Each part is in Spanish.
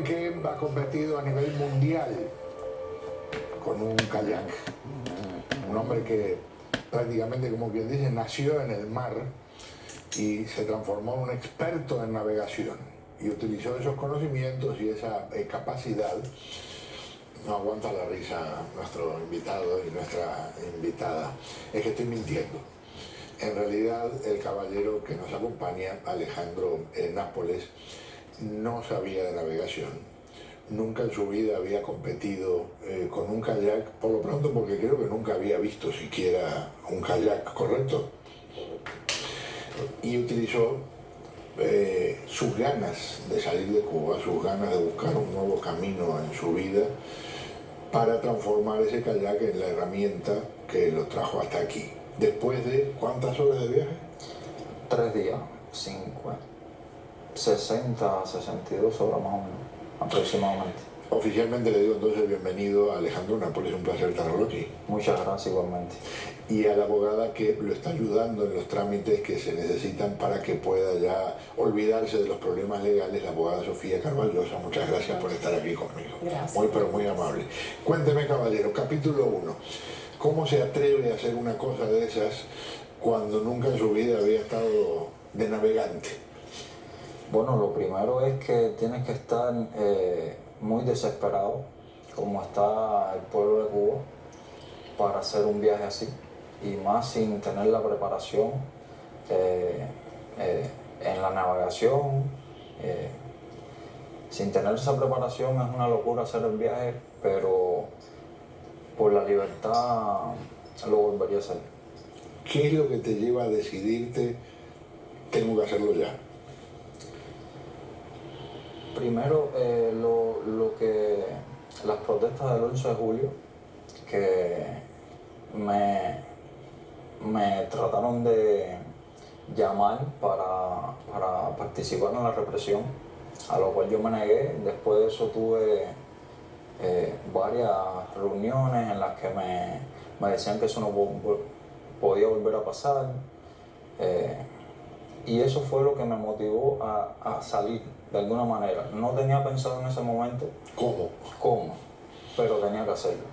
que ha competido a nivel mundial con un kayak. Un hombre que prácticamente, como quien dice, nació en el mar y se transformó en un experto en navegación y utilizó esos conocimientos y esa capacidad. No aguanta la risa nuestro invitado y nuestra invitada. Es que estoy mintiendo. En realidad, el caballero que nos acompaña, Alejandro Nápoles, no sabía de navegación. Nunca en su vida había competido con un kayak, por lo pronto porque creo que nunca había visto siquiera un kayak, ¿correcto? Y utilizó sus ganas de salir de Cuba, sus ganas de buscar un nuevo camino en su vida para transformar ese kayak en la herramienta que lo trajo hasta aquí. Después de ¿cuántas horas de viaje? 3 días, 60, 62 horas más o menos, aproximadamente. Oficialmente le digo entonces bienvenido a Alejandro Nápoles, un placer tenerlo aquí. Muchas gracias igualmente. Y a la abogada que lo está ayudando en los trámites que se necesitan para que pueda ya olvidarse de los problemas legales, la abogada Sofía Carvallosa. Muchas gracias por estar aquí conmigo. Gracias. Muy, pero muy amable. Cuénteme, caballero, capítulo 1. ¿Cómo se atreve a hacer una cosa de esas cuando nunca en su vida había estado de navegante? Bueno, lo primero es que tienes que estar muy desesperado, como está el pueblo de Cuba, para hacer un viaje así, y más sin tener la preparación en la navegación. Sin tener esa preparación es una locura hacer el viaje, pero por la libertad lo volvería a hacer. ¿Qué es lo que te lleva a decidirte, tengo que hacerlo ya? Primero, las protestas del 11 de julio, que me trataron de llamar para participar en la represión, a lo cual yo me negué. Después de eso tuve varias reuniones en las que me decían que eso no podía volver a pasar. Y eso fue lo que me motivó a salir de alguna manera. No tenía pensado en ese momento cómo, pero tenía que hacerlo.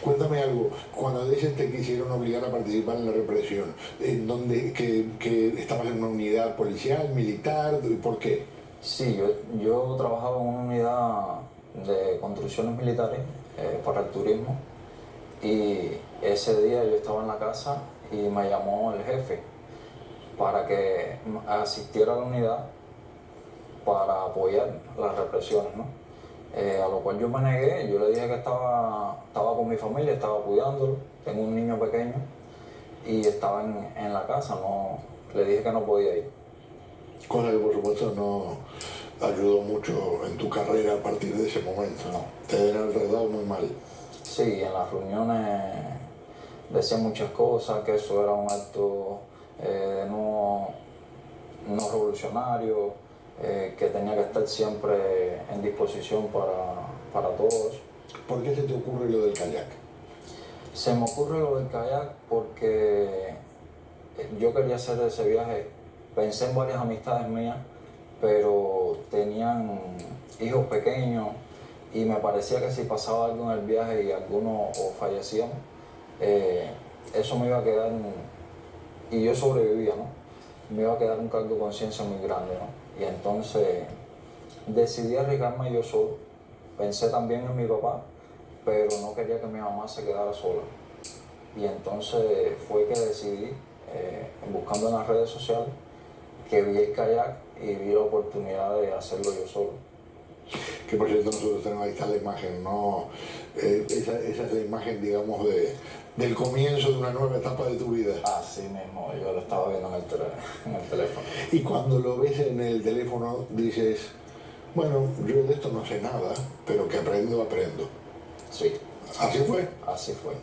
Cuéntame algo, cuando dices te quisieron obligar a participar en la represión, ¿en dónde, que estabas en una unidad policial, militar, por qué? Sí, yo trabajaba en una unidad de construcciones militares para el turismo, y ese día yo estaba en la casa y me llamó el jefe para que asistiera a la unidad para apoyar las represiones, ¿no? A lo cual yo me negué. Yo le dije que estaba con mi familia, estaba cuidándolo, tengo un niño pequeño y estaba en la casa, le dije que no podía ir. Cosa que por supuesto no ayudó mucho en tu carrera a partir de ese momento. No. Te deben haber tratado muy mal. Sí, en las reuniones decían muchas cosas, que eso era un acto no revolucionario, que tenía que estar siempre en disposición para todos. ¿Por qué se te ocurre lo del kayak? Se me ocurre lo del kayak porque yo quería hacer ese viaje. Pensé en varias amistades mías, pero tenían hijos pequeños y me parecía que si pasaba algo en el viaje y algunos fallecían, eso me iba a quedar, y yo sobrevivía, ¿no? Me iba a quedar un cargo de conciencia muy grande, ¿no? Y entonces decidí arriesgarme yo solo. Pensé también en mi papá, pero no quería que mi mamá se quedara sola. Y entonces fue que decidí, buscando en las redes sociales, que vi el kayak y vi la oportunidad de hacerlo yo solo. Que por cierto nosotros tenemos, ahí está la imagen, ¿no? Esa es la imagen, digamos, del comienzo de una nueva etapa de tu vida. Así mismo, yo lo estaba viendo en el teléfono. Y cuando lo ves en el teléfono dices, bueno, yo de esto no sé nada, pero que aprendo, aprendo. Sí. ¿Así fue? Así fue.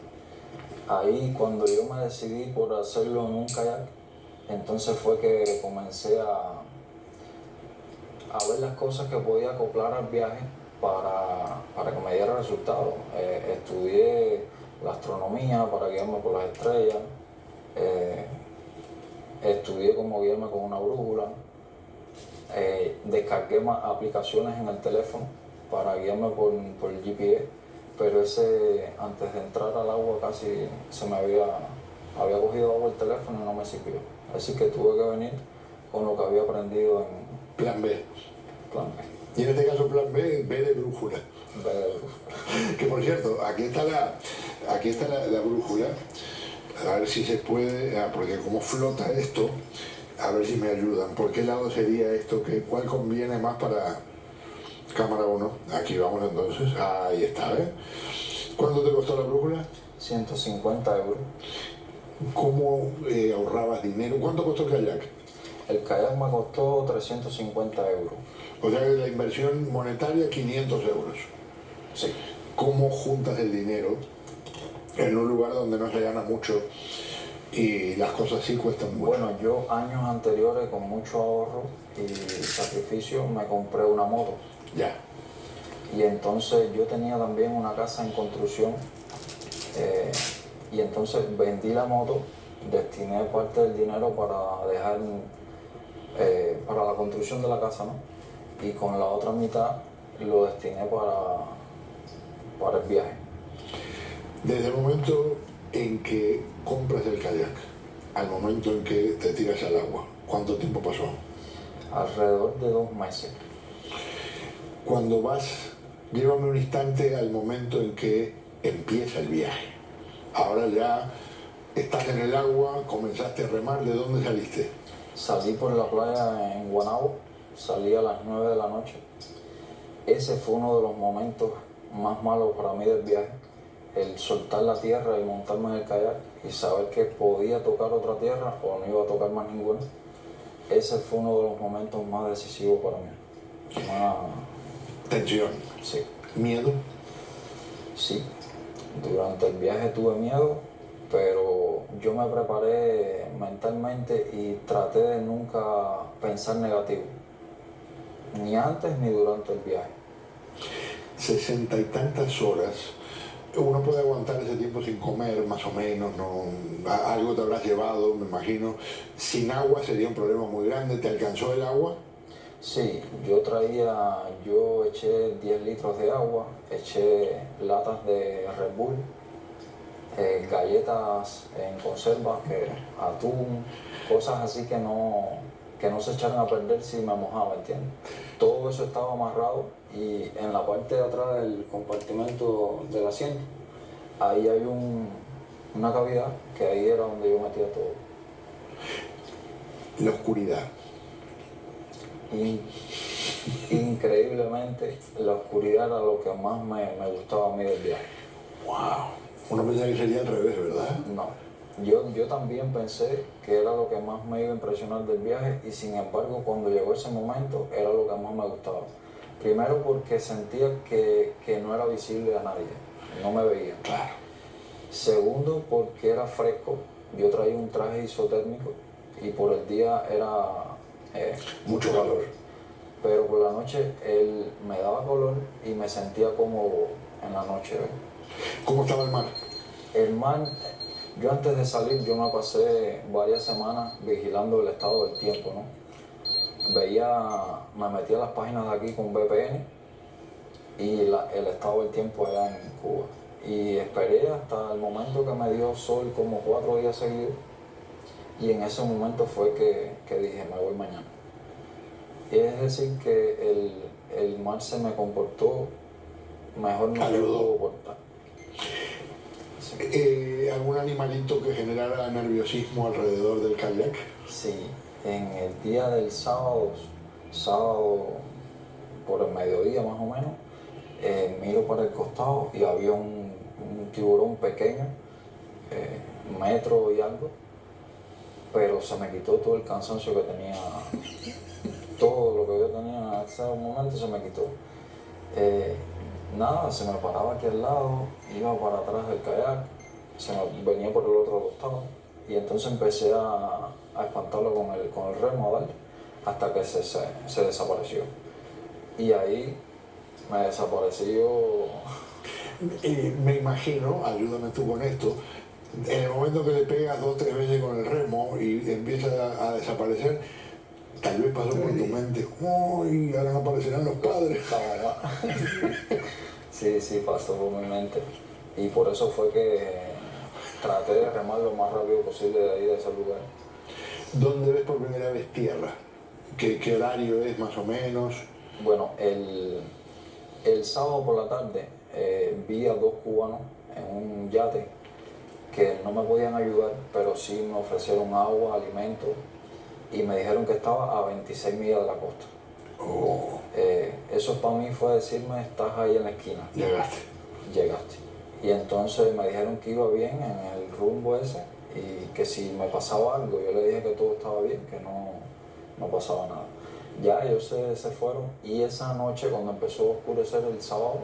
Ahí cuando yo me decidí por hacerlo en un kayak, entonces fue que comencé a ver las cosas que podía acoplar al viaje para que me diera resultados. Estudié la astronomía para guiarme por las estrellas, estudié cómo guiarme con una brújula, descargué más aplicaciones en el teléfono para guiarme por el GPS, pero ese, antes de entrar al agua casi había cogido agua el teléfono y no me sirvió. Así que tuve que venir con lo que había aprendido en Plan B. plan B. Y en este caso plan B, B de brújula. B de brújula. Que por cierto, aquí está la brújula. A ver si se puede, porque como flota esto, a ver si me ayudan. ¿Por qué lado sería esto? ¿Cuál conviene más para cámara 1? Aquí vamos entonces. Ahí está, ¿eh? ¿Cuánto te costó la brújula? 150 euros. ¿Cómo ahorrabas dinero? ¿Cuánto costó el kayak? El kayak me costó 350 euros. O sea que la inversión monetaria 500 euros. Sí. ¿Cómo juntas el dinero en un lugar donde no se gana mucho y las cosas sí cuestan mucho? Bueno, yo años anteriores con mucho ahorro y sacrificio me compré una moto. Ya. Y entonces yo tenía también una casa en construcción y entonces vendí la moto, destiné parte del dinero para dejar para la construcción de la casa, ¿no? Y con la otra mitad lo destiné para el viaje. Desde el momento en que compras el kayak al momento en que te tiras al agua, ¿cuánto tiempo pasó? Alrededor de 2 meses. Cuando vas, llévame un instante al momento en que empieza el viaje. Ahora ya estás en el agua, comenzaste a remar, ¿de dónde saliste? Salí por la playa en Guanabo, salí a las 9 de la noche. Ese fue uno de los momentos más malos para mí del viaje, el soltar la tierra y montarme en el kayak y saber que podía tocar otra tierra o no iba a tocar más ninguna. Ese fue uno de los momentos más decisivos para mí. Tensión. Sí. ¿Miedo? Sí. Durante el viaje tuve miedo, pero yo me preparé mentalmente y traté de nunca pensar negativo, ni antes ni durante el viaje. 60 y tantas horas. Uno puede aguantar ese tiempo sin comer, más o menos, ¿no? Algo te habrás llevado, me imagino. Sin agua sería un problema muy grande. ¿Te alcanzó el agua? Sí, yo eché 10 litros de agua, eché latas de Red Bull, galletas en conserva, atún, cosas así que no se echaron a perder si me mojaba, ¿entiendes? Todo eso estaba amarrado y en la parte de atrás del compartimento del asiento, ahí hay una cavidad que ahí era donde yo metía todo. La oscuridad. Increíblemente, la oscuridad era lo que más me gustaba a mí del viaje. ¡Wow! Uno pensaba que sería al revés, ¿verdad? No, yo también pensé que era lo que más me iba a impresionar del viaje y sin embargo cuando llegó ese momento era lo que más me gustaba. Primero porque sentía que no era visible a nadie, no me veía. Claro. Segundo porque era fresco, yo traía un traje isotérmico y por el día era Mucho calor. Pero por la noche él me daba calor y me sentía cómodo en la noche. ¿Cómo estaba el mar? El mar, yo antes de salir, yo me pasé varias semanas vigilando el estado del tiempo, ¿no? Me metía a las páginas de aquí con VPN y el estado del tiempo allá en Cuba. Y esperé hasta el momento que me dio sol como 4 días seguidos y en ese momento fue que dije, me voy mañana. Y es decir que el mar se me comportó mejor, no se pudo portar. ¿Algún animalito que generara nerviosismo alrededor del kayak? Sí, en el día del sábado por el mediodía más o menos, miro para el costado y había un tiburón pequeño, metro y algo, pero se me quitó todo el cansancio que tenía, todo lo que yo tenía en ese momento se me quitó. Nada, se me paraba aquí al lado, iba para atrás del kayak, se me venía por el otro costado y entonces empecé a espantarlo con el remo a darle hasta que se desapareció. Y ahí me desapareció. Me imagino, ayúdame tú con esto, en el momento que le pegas 2 o 3 veces con el remo y empieza a desaparecer, Tal vez pasó por tu mente, ¡uy! Ahora no aparecerán los padres. Sí, pasó por mi mente. Y por eso fue que traté de remar lo más rápido posible de ahí, de ese lugar. ¿Dónde ves por primera vez tierra? ¿Qué horario es más o menos? Bueno, el sábado por la tarde vi a dos cubanos en un yate que no me podían ayudar, pero sí me ofrecieron agua, alimentos y me dijeron que estaba a 26 millas de la costa. Oh, Eso para mí fue decirme, estás ahí en la esquina. Llegaste. Y entonces me dijeron que iba bien en el rumbo ese y que si me pasaba algo, yo le dije que todo estaba bien, que no pasaba nada. Ya ellos se fueron y esa noche cuando empezó a oscurecer el sábado,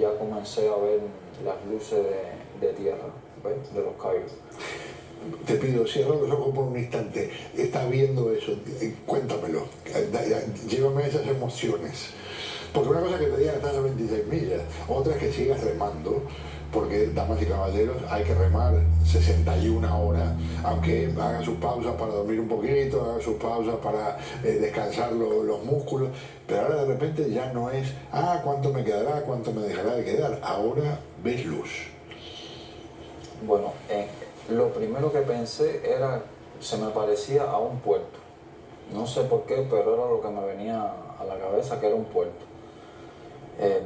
ya comencé a ver las luces de tierra, ¿ves? De los cayos. Te pido, cierra los ojos por un instante. Estás viendo eso, cuéntamelo. Llévame a esas emociones. Porque una cosa es que te digan que estás a 26 millas, otra es que sigas remando, porque, damas y caballeros, hay que remar 61 horas, aunque hagan sus pausas para dormir un poquito, hagan sus pausas para descansar los músculos, pero ahora de repente ya no es, cuánto me quedará, cuánto me dejará de quedar, ahora ves luz. Bueno, lo primero que pensé era, se me parecía a un puerto. No sé por qué, pero era lo que me venía a la cabeza, que era un puerto.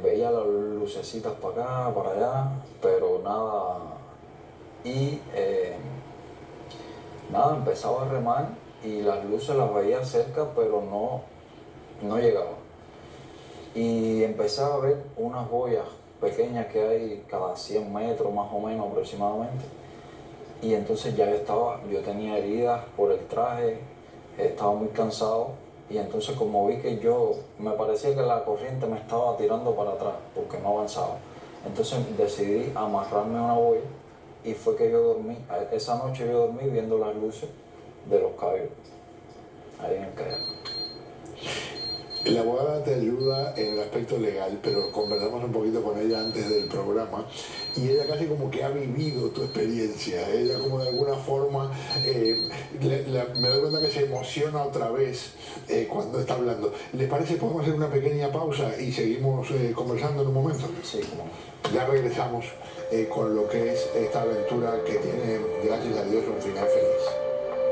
Veía las lucecitas para acá, para allá, pero nada. Y nada, empezaba a remar y las luces las veía cerca, pero no llegaba. Y empecé a ver unas boyas pequeñas que hay cada 100 metros más o menos aproximadamente. Y entonces ya yo tenía heridas por el traje, estaba muy cansado y entonces como vi que me parecía que la corriente me estaba tirando para atrás porque no avanzaba. Entonces decidí amarrarme a una boya y fue que yo dormí, esa noche yo dormí viendo las luces de los cayos ahí en el kayak. La abogada te ayuda en el aspecto legal, pero conversamos un poquito con ella antes del programa y ella casi como que ha vivido tu experiencia. Ella como de alguna forma, me doy cuenta que se emociona otra vez cuando está hablando. ¿Les parece? ¿Podemos hacer una pequeña pausa y seguimos conversando en un momento? Sí, como no. Ya regresamos con lo que es esta aventura que tiene, gracias a Dios, un final feliz.